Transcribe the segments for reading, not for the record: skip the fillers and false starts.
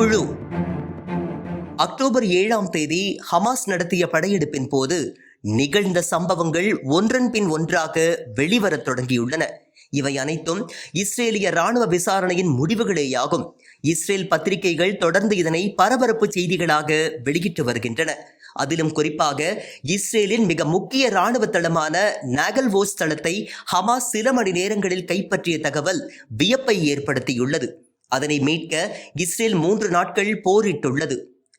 குழு. அக்டோபர் 7ஆம் தேதி ஹமாஸ் நடத்திய படையெடுப்பின் போது நிகழ்ந்த சம்பவங்கள் ஒன்றன் பின் ஒன்றாக வெளிவரத் தொடங்கியுள்ளன. இவை அனைத்தும் இஸ்ரேலிய ராணுவ விசாரணையின் முடிவுகளேயாகும். இஸ்ரேல் பத்திரிகைகள் தொடர்ந்து இதனை பரபரப்பு செய்திகளாக வெளியிட்டு வருகின்றன. அதிலும் குறிப்பாக இஸ்ரேலின் மிக முக்கிய ராணுவ தளமான நாகல்வோஸ் தளத்தை ஹமாஸ் சில மணி நேரங்களில் கைப்பற்றிய தகவல் வியப்பை ஏற்படுத்தியுள்ளது. அதனை மீட்க இஸ்ரேல் 3 நாட்கள் போரிட்டுள்ளது.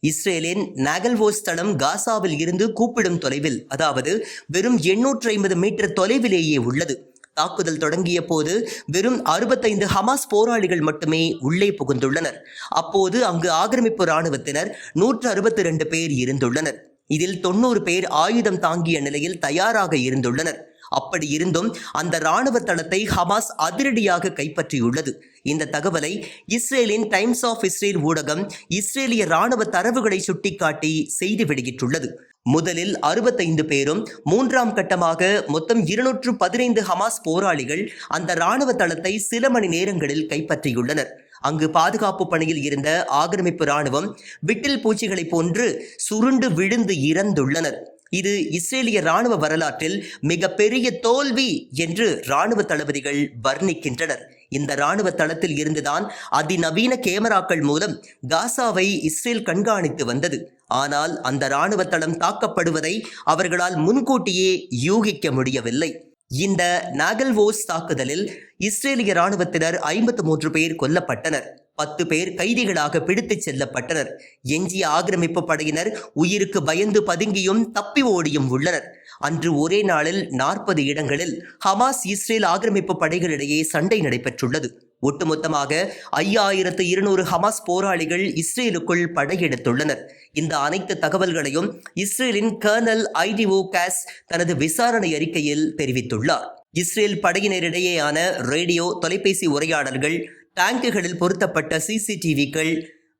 இஸ்ரேலின் நாகல்வோஸ் தளம் காசாவில் இருந்து கூப்பிடும் தொலைவில், அதாவது வெறும் 850 மீட்டர் தொலைவிலேயே உள்ளது. தாக்குதல் தொடங்கிய போது வெறும் 65 ஹமாஸ் போராளிகள் மட்டுமே உள்ளே புகுந்துள்ளனர். அப்போது அங்கு ஆக்கிரமிப்பு ராணுவத்தினர் 162 பேர் இருந்துள்ளனர். இதில் 90 பேர் ஆயுதம் தாங்கிய நிலையில் தயாராக இருந்துள்ளனர். அப்படி இருந்தும் அந்த ராணுவ தளத்தை ஹமாஸ் அதிரடியாக கைப்பற்றியுள்ளது. இந்த தகவலை இஸ்ரேலின் டைம்ஸ் ஆஃப் இஸ்ரேல் ஊடகம் இஸ்ரேலிய ராணுவ தரவுகளை சுட்டிக்காட்டி செய்தி வெளியிட்டுள்ளது. முதலில் 65 பேரும் 3ஆம் கட்டமாக மொத்தம் 215 ஹமாஸ் போராளிகள் அந்த ராணுவ தளத்தை சில மணி நேரங்களில் கைப்பற்றியுள்ளனர். அங்கு பாதுகாப்பு பணியில் இருந்த ஆக்கிரமிப்பு ராணுவம் விட்டில் பூச்சிகளை போன்று சுருண்டு விழுந்து இறந்துள்ளனர். இது இஸ்ரேலிய ராணுவ வரலாற்றில் மிக பெரிய தோல்வி என்று ராணுவ தளபதிகள் வர்ணிக்கின்றனர். இந்த ராணுவ தளத்தில் இருந்துதான் அதிநவீன கேமராக்கள் மூலம் காசாவை இஸ்ரேல் கண்காணித்து வந்தது. ஆனால் அந்த ராணுவ தளம் தாக்கப்படுவதை அவர்களால் முன்கூட்டியே யூகிக்க முடியவில்லை. இந்த நாகல்வோஸ் தாக்குதலில் இஸ்ரேலிய ராணுவத்தினர் 53 பேர் கொல்லப்பட்டனர். 10 பேர் கைதிகளாக பிடித்துச் செல்லப்பட்டனர். எஞ்சிய ஆக்கிரமிப்பு படையினர் உயிருக்கு பயந்து பதுங்கியும் தப்பி ஓடியும் உள்ளனர். அன்று ஒரே நாளில் 40 இடங்களில் ஹமாஸ் இஸ்ரேல் ஆக்கிரமிப்பு படைகளிடையே சண்டை நடைபெற்றுள்ளது. ஒட்டுமொத்தமாக 5200 ஹமாஸ் போராளிகள் இஸ்ரேலுக்குள் படையெடுத்துள்ளனர். இந்த அனைத்து தகவல்களையும் இஸ்ரேலின் கர்னல் ஐடிஓ காஸ் தனது விசாரணை அறிக்கையில் தெரிவித்துள்ளார். இஸ்ரேல் படையினரிடையேயான ரேடியோ, தொலைபேசி உரையாடல்கள், டேங்குகளில் பொருத்தப்பட்ட சிசிடிவிக்கள்,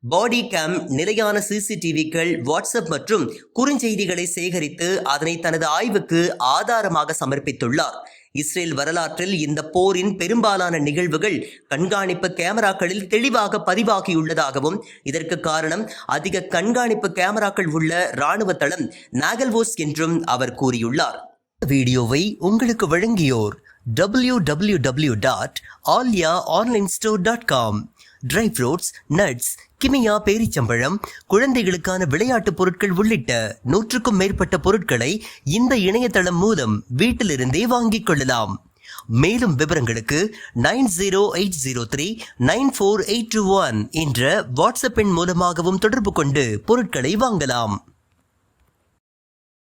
பாடி கேம், நிலையான சிசிடிவிக்கள், வாட்ஸ்அப் மற்றும் குறுஞ்செய்திகளை சேகரித்து அதனை தனது ஆய்வுக்கு ஆதாரமாக சமர்ப்பித்துள்ளார். இஸ்ரேல் வரலாற்றில் இந்த போரின் பெரும்பாலான நிகழ்வுகள் கண்காணிப்பு கேமராக்களில் தெளிவாக பதிவாகியுள்ளதாகவும், இதற்கு காரணம் அதிக கண்காணிப்பு கேமராக்கள் உள்ள இராணுவ தளம் நாகல்வோஸ் என்றும் அவர் கூறியுள்ளார். வீடியோவை உங்களுக்கு வழங்கியோர் www.alyaonlinestore.com. ட்ரை ஃப்ரூட்ஸ், நட்ஸ், கிமியா பேரிச்சம்பழம், குழந்தைகளுக்கான விளையாட்டு பொருட்கள் உள்ளிட்ட 100க்கும் மேற்பட்ட பொருட்களை இந்த இணையதளம் மூலம் வீட்டிலிருந்தே வாங்கிக் கொள்ளலாம். மேலும் விவரங்களுக்கு 9080394821 என்ற வாட்ஸ்அப் எண் மூலமாகவும் தொடர்பு கொண்டு பொருட்களை வாங்கலாம்.